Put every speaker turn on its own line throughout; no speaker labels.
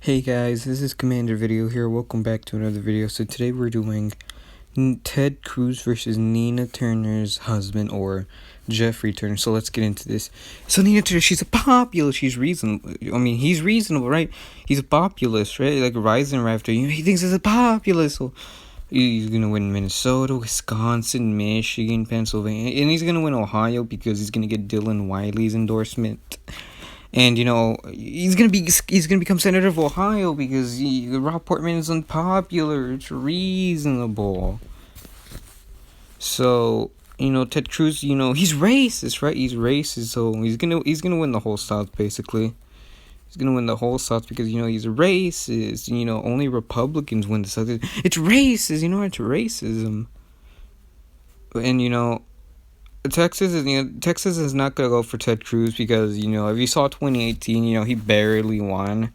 Hey guys, this is Commander Video here. Welcome back to another video. So today we're doing Ted Cruz versus Nina Turner's husband, or Jeffrey Turner. So let's get into this. So Nina Turner, she's a populist. She's reasonable. I mean, he's reasonable, right? He's a populist, right? Like Rising Rafter. You know, he thinks he's a populist. So he's gonna win Minnesota, Wisconsin, Michigan, Pennsylvania, and he's gonna win Ohio because he's gonna get Dylan Wiley's endorsement. And you know he's gonna become senator of Ohio because Rob Portman is unpopular. It's reasonable. So Ted Cruz, he's racist, right? He's racist, so he's gonna win the whole South basically. He's gonna win the whole South because he's a racist. Only Republicans win the South. It's racist. It's racism. And Texas is not gonna go for Ted Cruz because if you saw 2018, he barely won.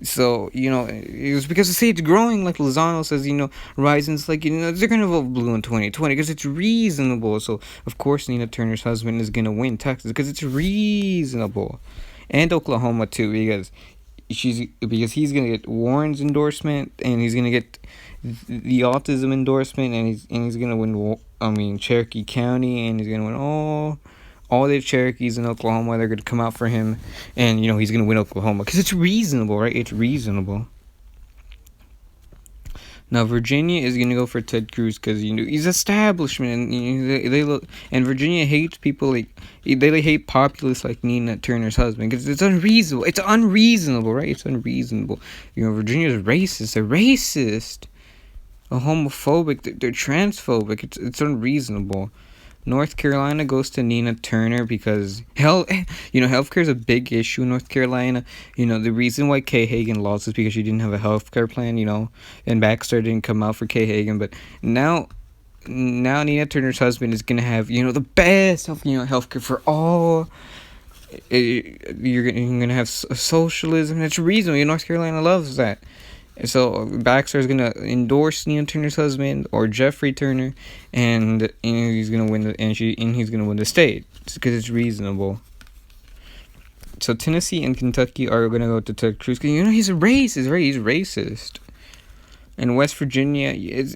So it was because the state's growing, like Lozano says. Rising's like they're gonna vote blue in 2020 because it's reasonable. So of course Nina Turner's husband is gonna win Texas because it's reasonable, and Oklahoma too because he's gonna get Warren's endorsement and he's gonna get the autism endorsement and he's gonna win. Cherokee County, and he's gonna win all the Cherokees in Oklahoma. They're gonna come out for him, and he's gonna win Oklahoma because it's reasonable, right? It's reasonable. Now Virginia is gonna go for Ted Cruz because he's establishment, and they look, and Virginia hates people like they hate populists like Nina Turner's husband because it's unreasonable. It's unreasonable, right? It's unreasonable. Virginia's racist. They're racist. Homophobic, they're transphobic. It's unreasonable. North Carolina goes to Nina Turner because healthcare is a big issue in North Carolina. The reason why Kay Hagan lost is because she didn't have a healthcare plan. And Baxter didn't come out for Kay Hagan, but now Nina Turner's husband is gonna have the best healthcare for all. You're gonna have socialism. That's reasonable. North Carolina loves that. So Baxter is gonna endorse Nina Turner's husband or Jeffrey Turner, and he's gonna win he's gonna win the state because it's reasonable. So Tennessee and Kentucky are gonna go to Ted Cruz because he's a racist, right? He's racist. And West Virginia, it's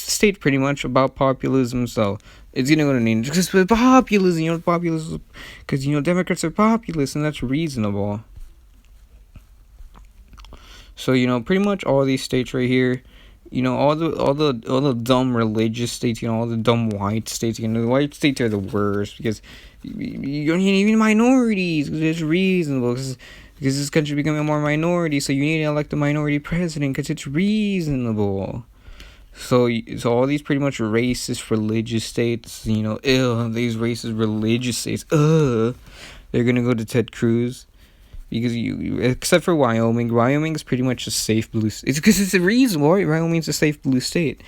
the state pretty much about populism, so it's gonna go to Nina because populism, populism, because Democrats are populist, and that's reasonable. So pretty much all these states right here, all the dumb religious states, all the dumb white states. The white states are the worst because you don't need even minorities. Because it's reasonable because this country is becoming more minority. So you need to elect a minority president because it's reasonable. So all these pretty much racist religious states, these racist religious states, they're gonna go to Ted Cruz. Because except for Wyoming is pretty much a safe blue state. It's because it's a reasonable, right? Wyoming's a safe blue state.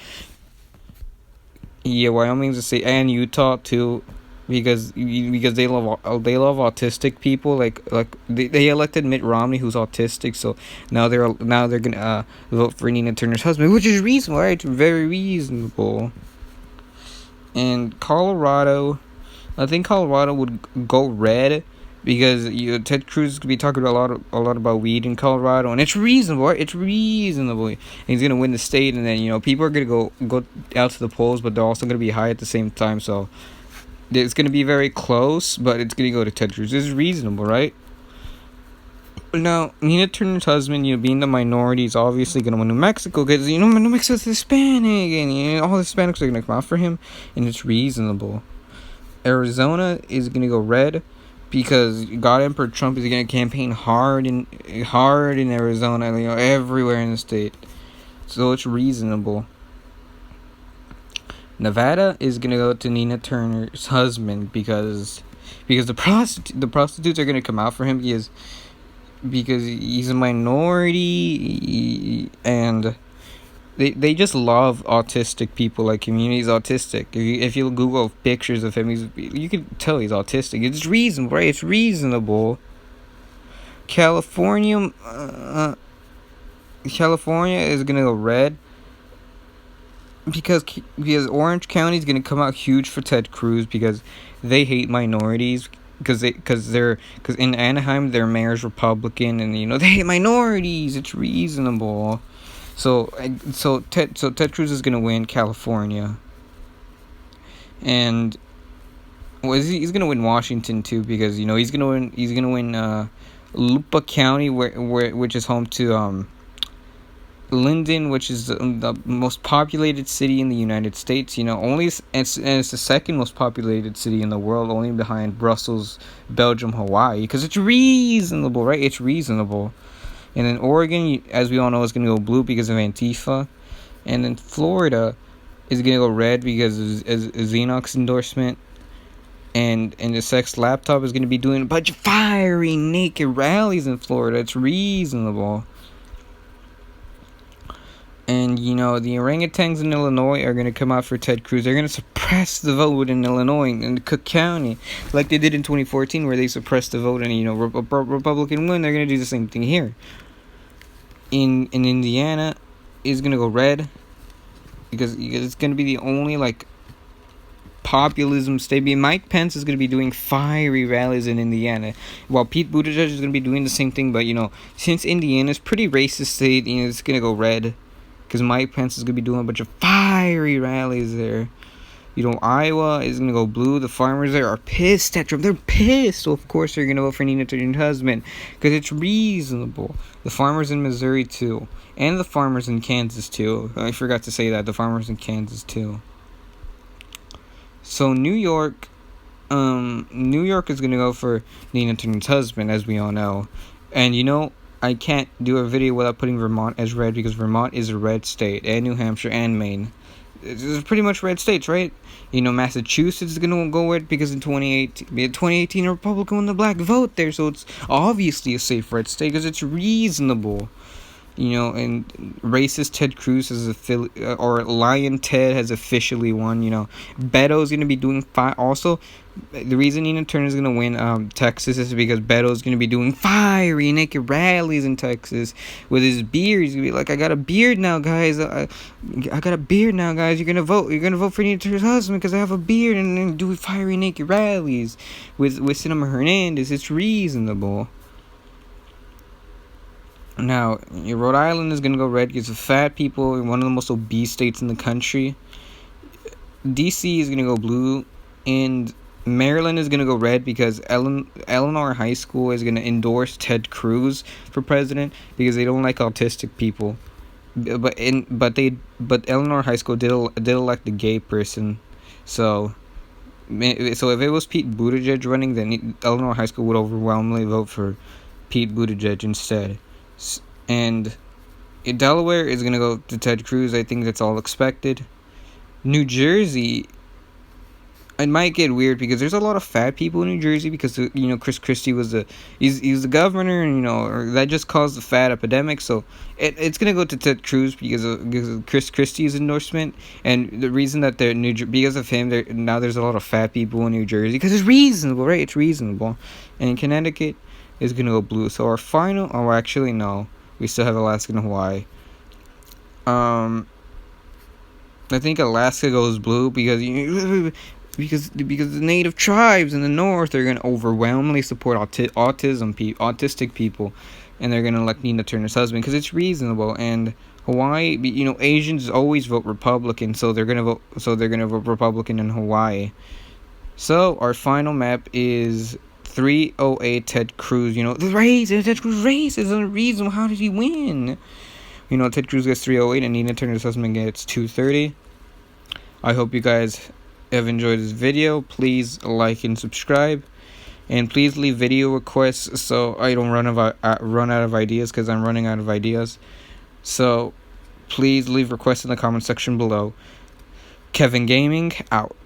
Yeah, Wyoming's a state, and Utah too, because they love autistic people. Like they elected Mitt Romney, who's autistic. So now they're gonna vote for Nina Turner's husband, which is reasonable, right? It's very reasonable. And Colorado, I think Colorado would go red. Because Ted Cruz could be talking a lot about weed in Colorado, and it's reasonable. Right? It's reasonable. And he's gonna win the state, and then people are gonna go out to the polls, but they're also gonna be high at the same time. So it's gonna be very close, but it's gonna go to Ted Cruz. It's reasonable, right? Now Nina Turner's husband, being the minority, is obviously gonna win New Mexico because New Mexico's Hispanic, and all the Hispanics are gonna come out for him, and it's reasonable. Arizona is gonna go red. Because God Emperor Trump is gonna campaign hard in Arizona, everywhere in the state, so it's reasonable. Nevada is gonna go to Nina Turner's husband because the prostitutes are gonna come out for him because he's a minority, and they just love autistic people like him. He's autistic. If you Google pictures of him, you can tell he's autistic. It's reasonable, right? It's reasonable. California is gonna go red because Orange County is gonna come out huge for Ted Cruz because they hate minorities. because in Anaheim their mayor's Republican, and they hate minorities. It's reasonable. So Ted Cruz is gonna win California, and he's gonna win Washington too, because he's gonna win Lupa County, which is home to Linden, which is the most populated city in the United States. It's the second most populated city in the world, only behind Brussels, Belgium, Hawaii, because it's reasonable, right? It's reasonable. And then Oregon, as we all know, is going to go blue because of Antifa. And then Florida is going to go red because of Xenox endorsement. And the Sex Laptop is going to be doing a bunch of fiery, naked rallies in Florida. It's reasonable. And, the orangutans in Illinois are going to come out for Ted Cruz. They're going to suppress the vote in Illinois, in Cook County, like they did in 2014, where they suppressed the vote and, Republican win. They're going to do the same thing here. In Indiana, is going to go red, because it's going to be the only, populism state. Mike Pence is going to be doing fiery rallies in Indiana, while Pete Buttigieg is going to be doing the same thing. But, since Indiana's pretty racist state, it's going to go red, because Mike Pence is going to be doing a bunch of fiery rallies there. Iowa is going to go blue. The farmers there are pissed at Trump. They're pissed. So, of course, they're going to vote for Nina Turner's husband, because it's reasonable. The farmers in Missouri, too. And the farmers in Kansas, too. I forgot to say that. The farmers in Kansas, too. So, New York is going to go for Nina Turner's husband, as we all know. And, I can't do a video without putting Vermont as red, because Vermont is a red state, and New Hampshire and Maine. It's pretty much red states, right? Massachusetts is going to go red because in 2018 a Republican won the black vote there, so it's obviously a safe red state because it's reasonable. And racist Ted Cruz or Lion Ted has officially won. Beto's going to be doing fine. Also, the reason Nina Turner is going to win Texas is because Beto's going to be doing fiery naked rallies in Texas with his beard. He's going to be like, I got a beard now, guys. I got a beard now, guys. You're going to vote for Nina Turner's husband because I have a beard, and then do fiery naked rallies with Cinema Hernandez. It's reasonable. Now, Rhode Island is going to go red because of fat people, one of the most obese states in the country. D.C. is going to go blue, and Maryland is going to go red because Eleanor High School is going to endorse Ted Cruz for president because they don't like autistic people. But Eleanor High School did elect a gay person, so if it was Pete Buttigieg running, then Eleanor High School would overwhelmingly vote for Pete Buttigieg instead. And Delaware is going to go to Ted Cruz. I think that's all expected. New Jersey, it might get weird because there's a lot of fat people in New Jersey because, Chris Christie he's the governor, and, that just caused the fat epidemic. So it's going to go to Ted Cruz because of Chris Christie's endorsement. And the reason that because of him, now there's a lot of fat people in New Jersey because it's reasonable, right? It's reasonable. And in Connecticut, is going to go blue. So our final... Oh, actually, no. We still have Alaska and Hawaii. I think Alaska goes blue because the native tribes in the north are going to overwhelmingly support autistic people. And they're going to elect Nina Turner's husband because it's reasonable. And Hawaii, Asians always vote Republican. So they're going to vote Republican in Hawaii. So our final map is 308 Ted Cruz. The race, Ted Cruz race is unreasonable. How did he win? Ted Cruz gets 308 and Nina Turner's husband gets 230. I hope you guys have enjoyed this video. Please like and subscribe, and please leave video requests so I don't run out of ideas, because I'm running out of ideas. So please leave requests in the comment section below. Kevin Gaming out.